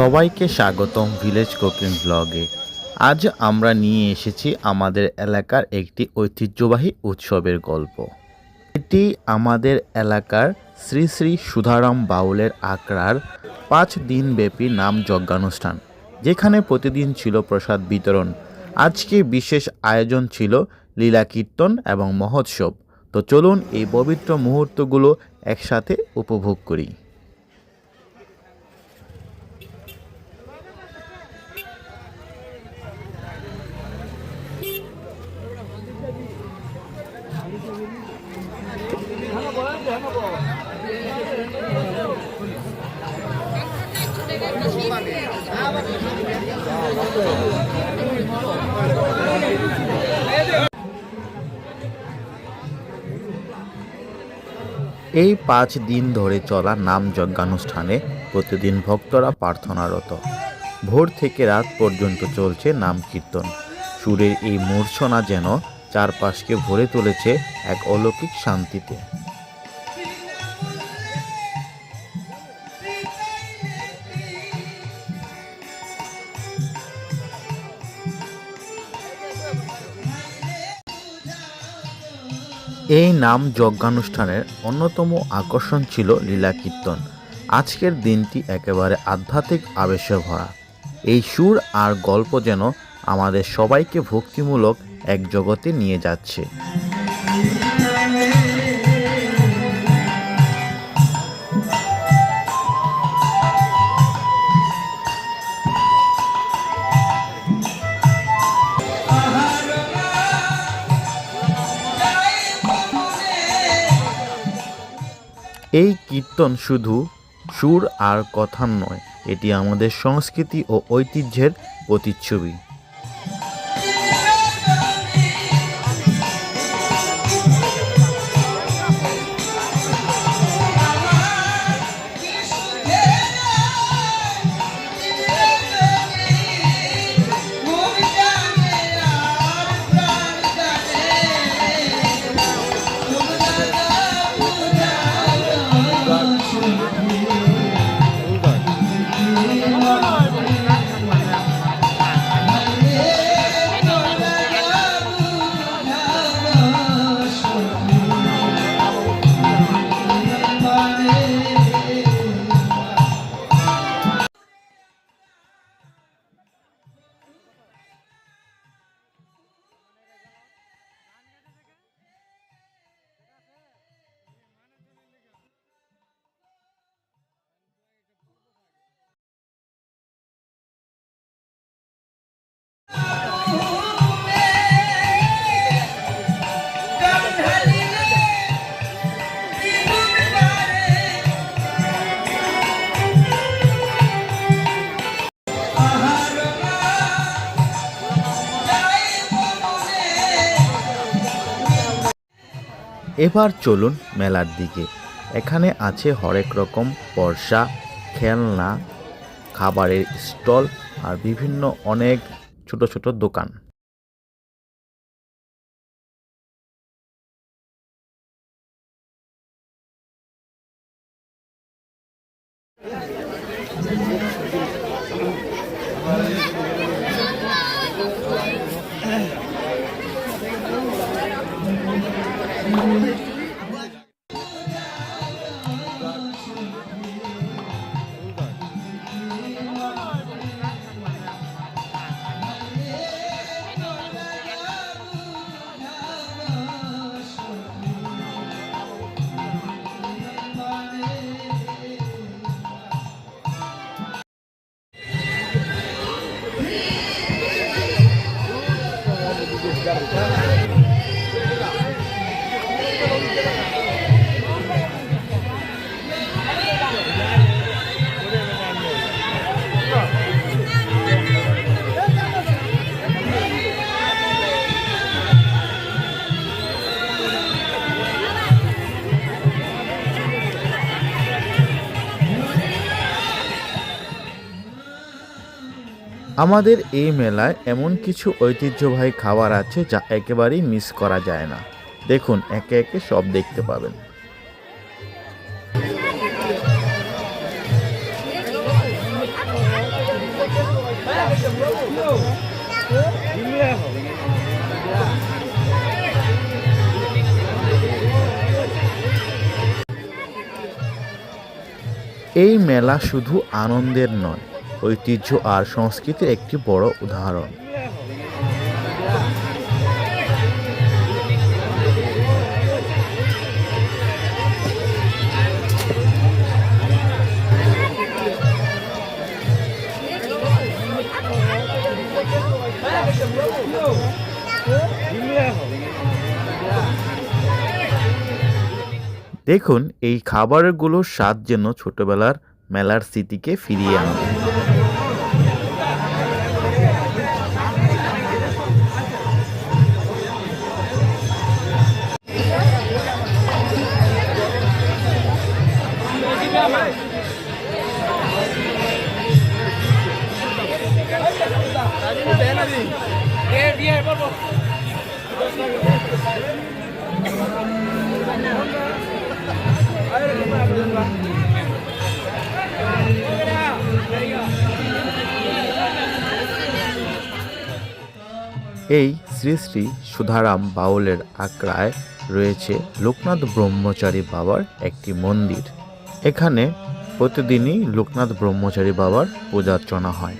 সবাইকে স্বাগতম village cooking ব্লগে। আজ আমরা নিয়ে এসেছি আমাদের এলাকার একটি ঐতিহ্যবাহী উৎসবের গল্প। এটি আমাদের এলাকার শ্রী শ্রী সুধারাম বাউলের আখড়ার 5 দিনব্যাপী নাম যজ্ঞানুষ্ঠান, যেখানে প্রতিদিন ছিল প্রসাদ বিতরণ। আজকে বিশেষ আয়োজন ছিল লীলা কীর্তন এবং মহোৎসব। তো চলুন এই পবিত্র মুহূর্তগুলো একসাথে উপভোগ করি। এই 5 দিন ধরে চলা নাম যজ্ঞানুষ্ঠানে প্রতিদিন ভক্তরা প্রার্থনারত। ভোর থেকে রাত পর্যন্ত চলছে নাম কীর্তন। সুরের এই মূর্ছনা যেন চারপাশকে ভরে তুলেছে এক অলৌকিক শান্তিতে। এই নাম যজ্ঞানুষ্ঠানের অন্যতম আকর্ষণ ছিল লীলা কীর্তন। আজকের দিনটি একেবারে আধ্যাত্মিক আবেশে ভরা। এই সুর আর গল্প যেন আমাদের সবাইকে ভক্তিমূলক এক জগতে নিয়ে যাচ্ছে। এই কীর্তন শুধু সুর আর কথা নয়, এটি আমাদের সংস্কৃতি ও ঐতিহ্যের প্রতিচ্ছবি। এবার চলুন মেলার দিকে। এখানে আছে হরেক রকম পরশা, খেলনা, খাবারের স্টল আর বিভিন্ন অনেক ছোট ছোট দোকান। আমাদের এই মেলায় এমন কিছু ঐতিহ্যবাহী খাবার আছে যা একেবারেই মিস করা যায় না। দেখুন, একে একে সব দেখতে পাবেন। এই মেলা শুধু আনন্দের নয়, ঐতিহ্য আর সংস্কৃতির একটি বড় উদাহরণ। দেখুন, এই খাবারগুলোর স্বাদ যেন ছোটবেলার মেলার স্মৃতিকে ফিরিয়ে আনে। এই শ্রী শ্রী সুধারাম বাউলের আগ্রায় রয়েছে লোকনাথ ব্রহ্মচারী বাবার একটি মন্দির। এখানে প্রতিদিনই লোকনাথ ব্রহ্মচারী বাবার পূজার্চনা হয়।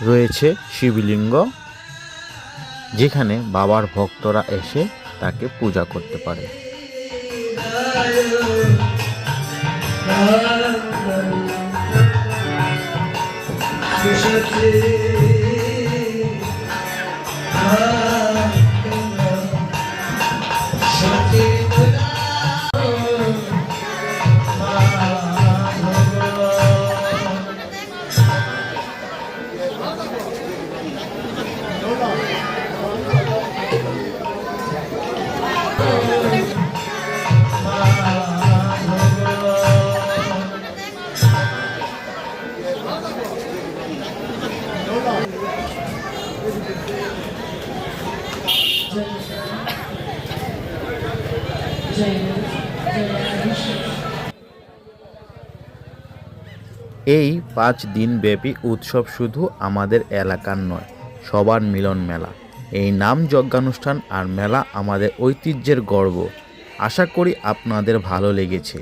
রয়েছে শিবলিঙ্গ, যেখানে বাবার ভক্তরা এসে তাকে পূজা করতে পারে। এই 5 দিন ব্যাপী উৎসব শুধু আমাদের এলাকার নয়, সবার মিলন মেলা। এই নাম যজ্ঞানুষ্ঠান আর মেলা আমাদের ঐতিহ্যের গর্ব। আশা করি আপনাদের ভালো লেগেছে।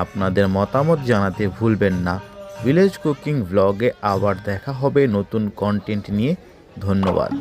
আপনাদের মতামত জানাতে ভুলবেন না। ভিলেজ কুকিং ব্লগে আবার দেখা হবে নতুন কন্টেন্ট নিয়ে। ধন্যবাদ।